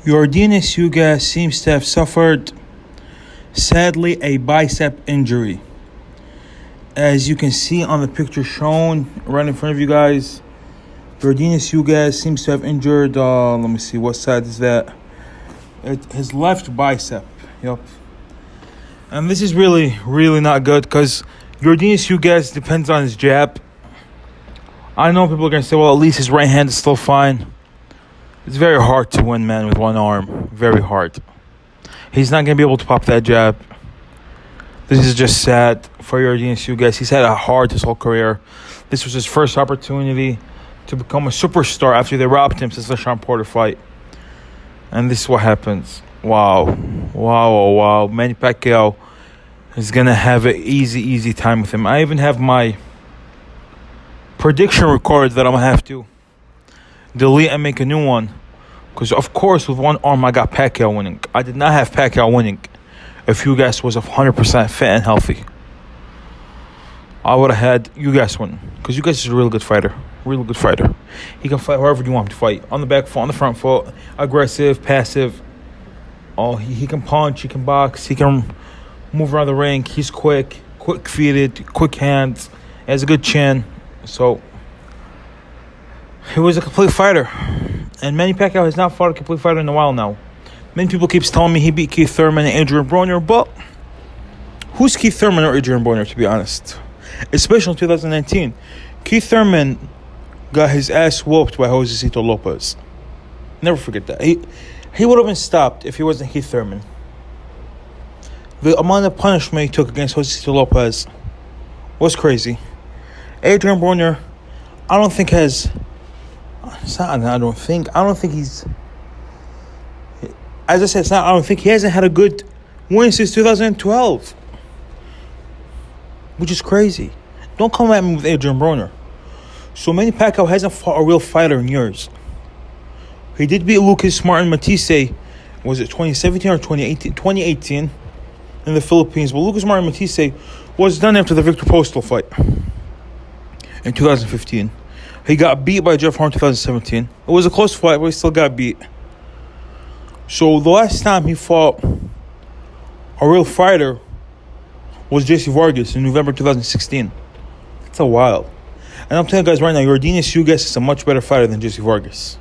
Yordenis Ugas seems to have suffered, sadly, a bicep injury. As you can see on the picture shown right in front of you guys, Yordenis Ugas seems to have injured, let me see, what side is that? His left bicep, yep. And this is really, really not good because Yordenis Ugas depends on his jab. I know people are going to say, well, at least his right hand is still fine. It's very hard to win, man, with one arm. Very hard. He's not going to be able to pop that jab. This is just sad for Yordenis Ugas. He's had a hard his whole career. This was his first opportunity to become a superstar after they robbed him since the Sean Porter fight. And this is what happens. Wow. Wow. Manny Pacquiao is going to have an easy time with him. I even have my prediction recorded that I'm going to have to delete and make a new one. Because, of course, with one arm, I got Pacquiao winning. I did not have Pacquiao winning if Ugas was 100% fit and healthy. I would have had Ugas winning. Because Ugas is a really good fighter. Really good fighter. He can fight however you want him to fight. On the back foot, on the front foot. Aggressive, passive. Oh, he can punch, he can box, he can move around the ring. He's quick-feeted, quick hands. He has a good chin. So, he was a complete fighter. And Manny Pacquiao has not fought a complete fighter in a while now. Many people keep telling me he beat Keith Thurman and Adrian Broner, but who's Keith Thurman or Adrian Broner, to be honest? Especially in 2019. Keith Thurman got his ass whooped by Josecito Lopez. Never forget that. He would have been stopped if he wasn't Keith Thurman. The amount of punishment he took against Josecito Lopez was crazy. Adrian Broner, I don't think he's... As I said, it's not, I don't think he hasn't had a good win since 2012. Which is crazy. Don't come at me with Adrian Broner. So Manny Pacquiao hasn't fought a real fighter in years. He did beat Lucas Martin Matisse, was it 2017 or 2018? 2018 in the Philippines. But Lucas Martin Matisse was done after the Victor Postal fight in 2015. He got beat by Jeff Horn in 2017. It was a close fight, but he still got beat. So the last time he fought a real fighter was Jesse Vargas in November 2016. That's a while. And I'm telling you guys right now, Yordenis Ugas is a much better fighter than Jesse Vargas.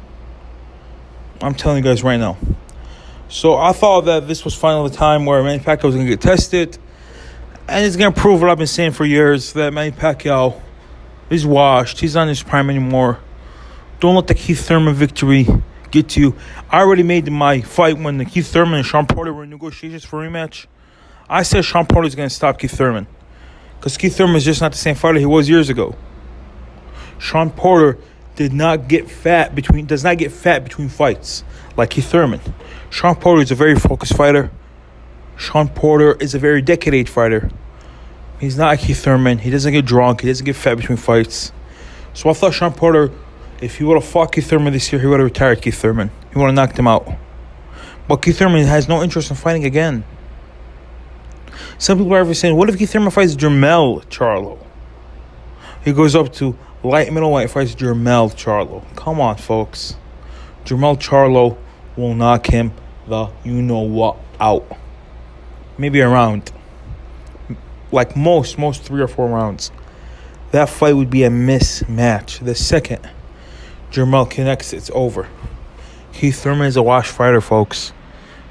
I'm telling you guys right now. So I thought that this was finally the time where Manny Pacquiao was going to get tested. And it's going to prove what I've been saying for years, that Manny Pacquiao is washed. He's not in his prime anymore. Don't let the Keith Thurman victory get to you. I already made my fight when the Keith Thurman and Sean Porter were in negotiations for a rematch. I said Sean Porter is going to stop Keith Thurman. Because Keith Thurman is just not the same fighter he was years ago. Sean Porter does not get fat between fights like Keith Thurman. Sean Porter is a very focused fighter. Sean Porter is a very decade fighter. He's not like Keith Thurman. He doesn't get drunk. He doesn't get fat between fights. So I thought Sean Porter, if he would have fought Keith Thurman this year, he would have retired Keith Thurman. He would have knocked him out. But Keith Thurman has no interest in fighting again. Some people are even saying, what if Keith Thurman fights Jermell Charlo? He goes up to light middleweight, fights Jermell Charlo. Come on, folks. Jermell Charlo will knock him the you-know-what out. Maybe a round. Like most 3 or 4 rounds. That fight would be a mismatch. The second Jermell connects, it's over. Keith Thurman is a washed fighter, folks.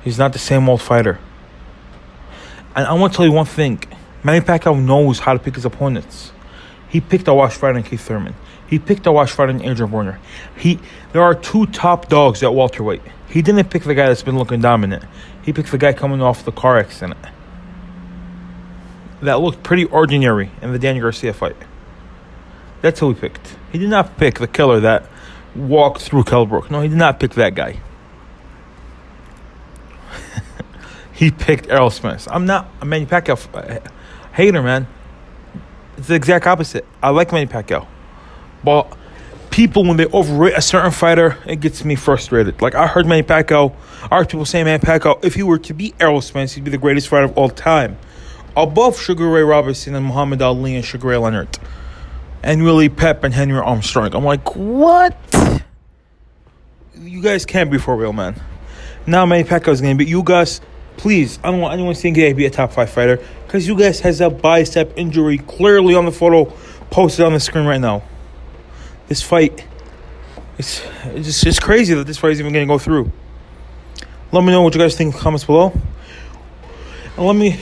He's not the same old fighter. And I want to tell you one thing. Manny Pacquiao knows how to pick his opponents. He picked a washed fighter in Keith Thurman. He picked a washed fighter in Adrian Broner. There are 2 top dogs at welterweight. He didn't pick the guy that's been looking dominant. He picked the guy coming off the car accident that looked pretty ordinary in the Danny Garcia fight. That's who he picked. He did not pick the killer that walked through Kell Brook. No, he did not pick that guy. He picked Errol Spence. I'm not a Manny Pacquiao hater, man. It's the exact opposite. I like Manny Pacquiao. But people, when they overrate a certain fighter, it gets me frustrated. Like, I heard people saying Manny Pacquiao, if he were to beat Errol Spence, he'd be the greatest fighter of all time. Above Sugar Ray Robinson and Muhammad Ali and Sugar Ray Leonard. And Willie Pep and Henry Armstrong. I'm like, what? You guys can't be for real, man. Now Manny Pacquiao is going to beat Ugas. Please, I don't want anyone thinking he'd be a top 5 fighter, because Ugas has a bicep injury clearly on the photo posted on the screen right now. This fight, it's crazy that this fight is even going to go through. Let me know what you guys think in the comments below. And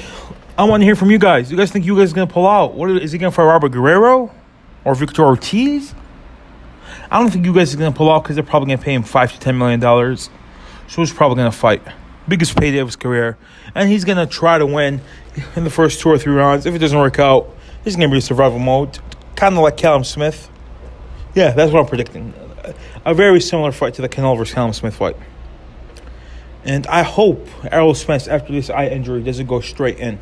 I want to hear from you guys. You guys think Ugas is going to pull out? Is he going to fight Robert Guerrero or Victor Ortiz? I don't think Ugas is going to pull out because they're probably going to pay him $5 to $10 million. So he's probably going to fight. Biggest payday of his career. And he's going to try to win in the first 2 or 3 rounds. If it doesn't work out, he's going to be in survival mode. Kind of like Callum Smith. Yeah, that's what I'm predicting. A very similar fight to the Canelo versus Callum Smith fight. And I hope Errol Spence, after this eye injury, doesn't go straight in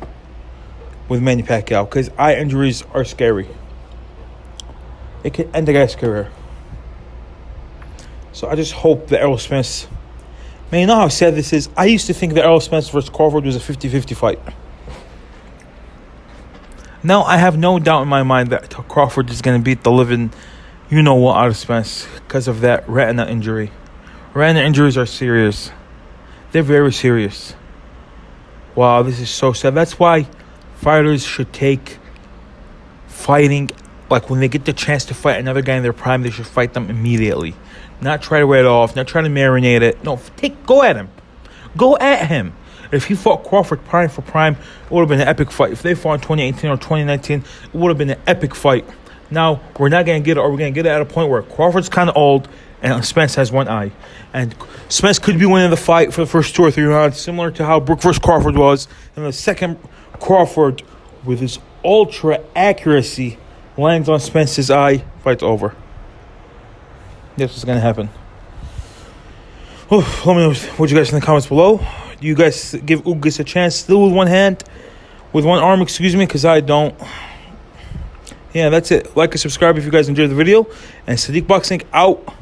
with Manny Pacquiao, because eye injuries are scary. It could end the guy's career. So I just hope that Errol Spence... Man, you know how sad this is? I used to think that Errol Spence versus Crawford was a 50-50 fight. Now I have no doubt in my mind that Crawford is going to beat the living you-know-what out of Spence because of that retina injury. Retina injuries are serious. They're very serious. Wow, this is so sad. That's why fighters should take fighting, like when they get the chance to fight another guy in their prime, they should fight them immediately. Not try to wait it off, not try to marinate it. No, go at him. Go at him. If he fought Crawford prime for prime, it would have been an epic fight. If they fought in 2018 or 2019, it would have been an epic fight. Now, we're not going to get it, or we're going to get it at a point where Crawford's kind of old and Spence has one eye. And Spence could be winning the fight for the first 2 or 3 rounds, similar to how Brook versus Crawford was. And the second, Crawford, with his ultra accuracy, lands on Spence's eye, fight's over. That's what's going to happen. Let me know what you guys think in the comments below. Do you guys give Ugas a chance still with one arm, because I don't. Yeah, that's it. Like and subscribe if you guys enjoyed the video. And Sadiq Boxing out.